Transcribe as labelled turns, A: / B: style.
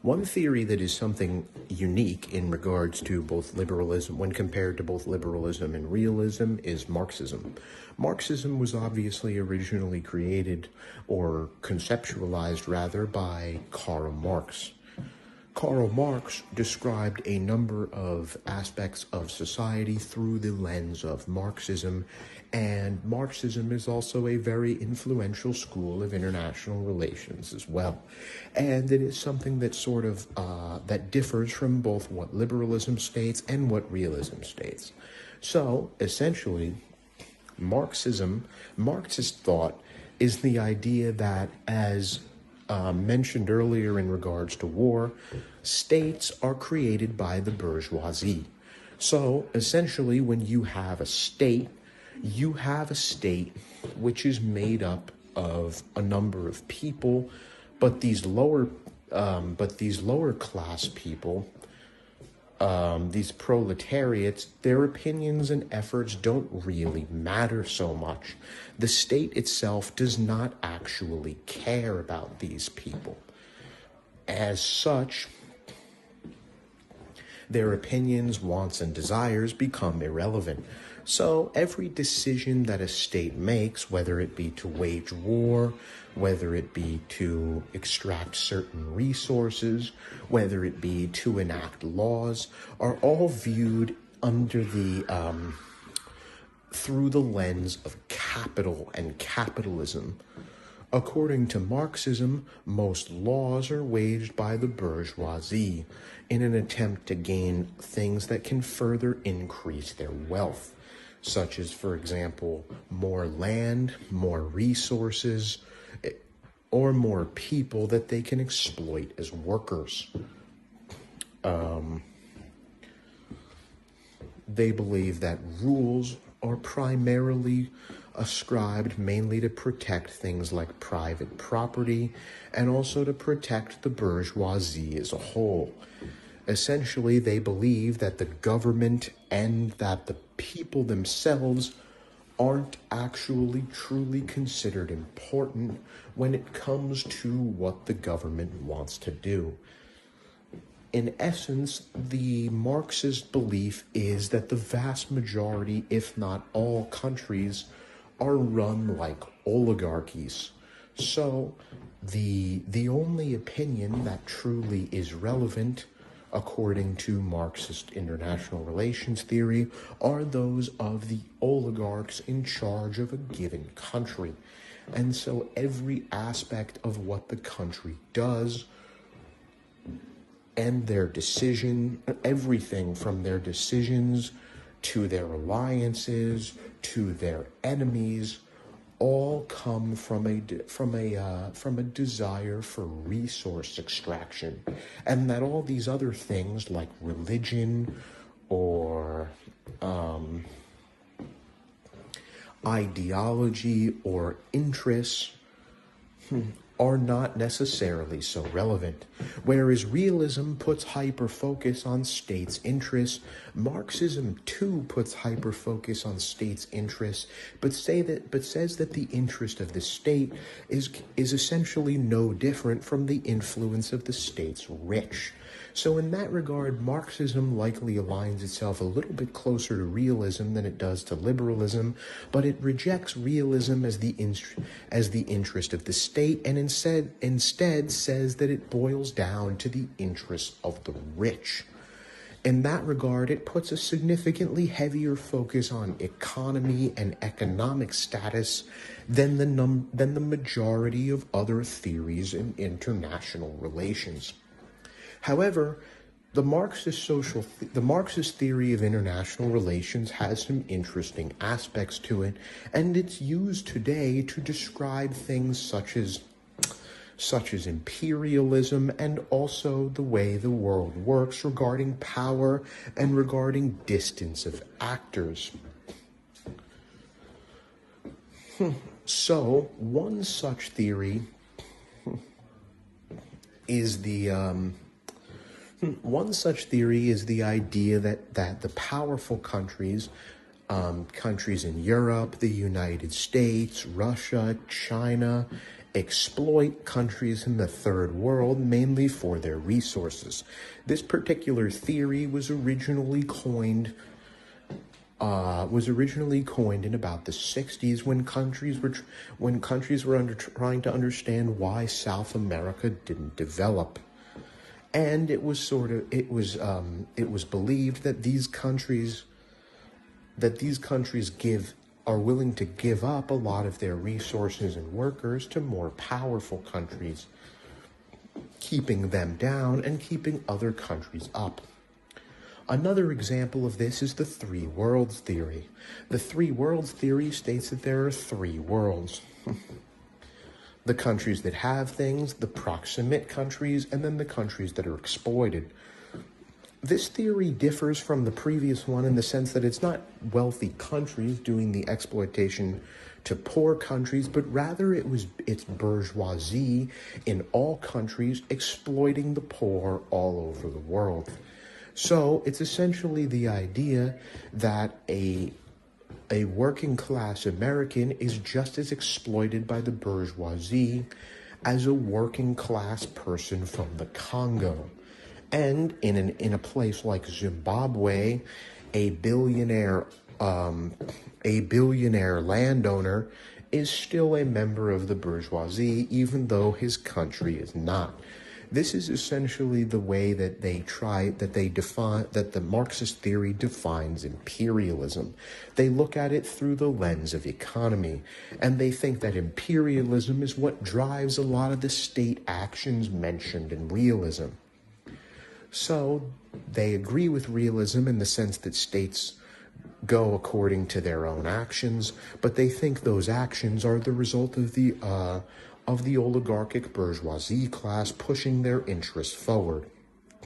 A: One theory that is something unique in regards to both liberalism, when compared to both liberalism and realism, is Marxism. Marxism was obviously originally created, or conceptualized rather, by Karl Marx. Karl Marx described a number of aspects of society through the lens of Marxism, and Marxism is also a very influential school of international relations as well. And it is something that that differs from both what liberalism states and what realism states. So, essentially, Marxist thought is the idea that, as mentioned earlier in regards to war, states are created by the bourgeoisie. So, essentially, when you have a state which is made up of a number of people, but these lower class people, these proletariats, their opinions and efforts don't really matter so much. The state itself does not actually care about these people. As such, their opinions, wants, and desires become irrelevant. So every decision that a state makes, whether it be to wage war, whether it be to extract certain resources, whether it be to enact laws, are all viewed under through the lens of capital and capitalism. According to Marxism, most laws are waged by the bourgeoisie in an attempt to gain things that can further increase their wealth, such as, for example, more land, more resources, or more people that they can exploit as workers. They believe that rules are primarily ascribed mainly to protect things like private property and also to protect the bourgeoisie as a whole. Essentially, they believe that the government and that the people themselves aren't actually truly considered important when it comes to what the government wants to do. In essence, the Marxist belief is that the vast majority, if not all countries, are run like oligarchies. So, the only opinion that truly is relevant, according to Marxist international relations theory, are those of the oligarchs in charge of a given country. And so every aspect of what the country does and their decision, everything from their decisions to their alliances to their enemies, all come from a desire for resource extraction, and that all these other things like religion or ideology or interests are not necessarily so relevant. Whereas realism puts hyper-focus on states' interests, Marxism too puts hyper-focus on states' interests, but says that the interest of the state is essentially no different from the influence of the state's rich. So in that regard, Marxism likely aligns itself a little bit closer to realism than it does to liberalism, but it rejects realism as the interest of the state, and instead says that it boils down to the interests of the rich. In that regard, it puts a significantly heavier focus on economy and economic status than the majority of other theories in international relations. However, the Marxist theory of international relations has some interesting aspects to it, and it's used today to describe things such as imperialism and also the way the world works regarding power and regarding distance of actors. So, one such theory is the idea that the powerful countries in Europe, the United States, Russia, China, exploit countries in the third world mainly for their resources. This particular theory was originally coined in about the 60s when countries were trying to understand why South America didn't develop. And it was believed that these countries are willing to give up a lot of their resources and workers to more powerful countries, keeping them down and keeping other countries up. Another example of this is the three worlds theory. The three worlds theory states that there are three worlds. The countries that have things, the proximate countries, and then the countries that are exploited. This theory differs from the previous one in the sense that it's not wealthy countries doing the exploitation to poor countries, but rather it's bourgeoisie in all countries exploiting the poor all over the world. So it's essentially the idea that a working class American is just as exploited by the bourgeoisie as a working class person from the Congo. And in a place like Zimbabwe, a billionaire landowner is still a member of the bourgeoisie, even though his country is not. This is essentially the way that the Marxist theory defines imperialism. They look at it through the lens of economy, and they think that imperialism is what drives a lot of the state actions mentioned in realism. So they agree with realism in the sense that states go according to their own actions, but they think those actions are the result of the oligarchic bourgeoisie class pushing their interests forward.